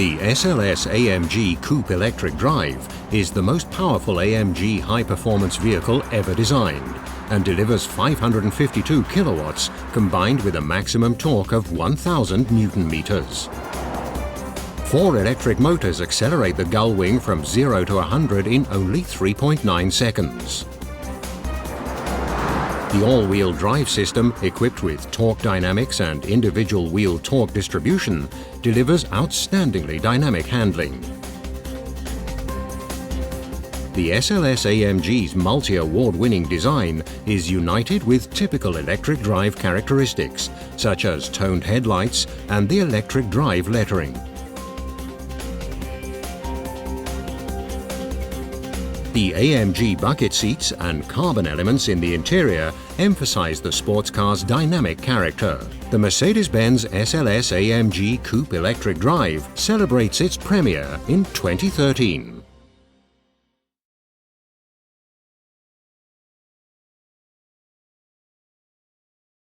The SLS AMG coupe electric drive is the most powerful AMG high-performance vehicle ever designed and delivers 552 kilowatts combined with a maximum torque of 1,000 Newton-meters. 4 electric motors accelerate the Gullwing from 0 to 100 in only 3.9 seconds. The all-wheel drive system, equipped with torque dynamics and individual wheel torque distribution, delivers outstandingly dynamic handling. The SLS AMG's multi-award-winning design is united with typical electric drive characteristics, such as toned headlights and the electric drive lettering. The AMG bucket seats and carbon elements in the interior emphasize the sports car's dynamic character. The Mercedes-Benz SLS AMG Coupe Electric Drive celebrates its premiere in 2013.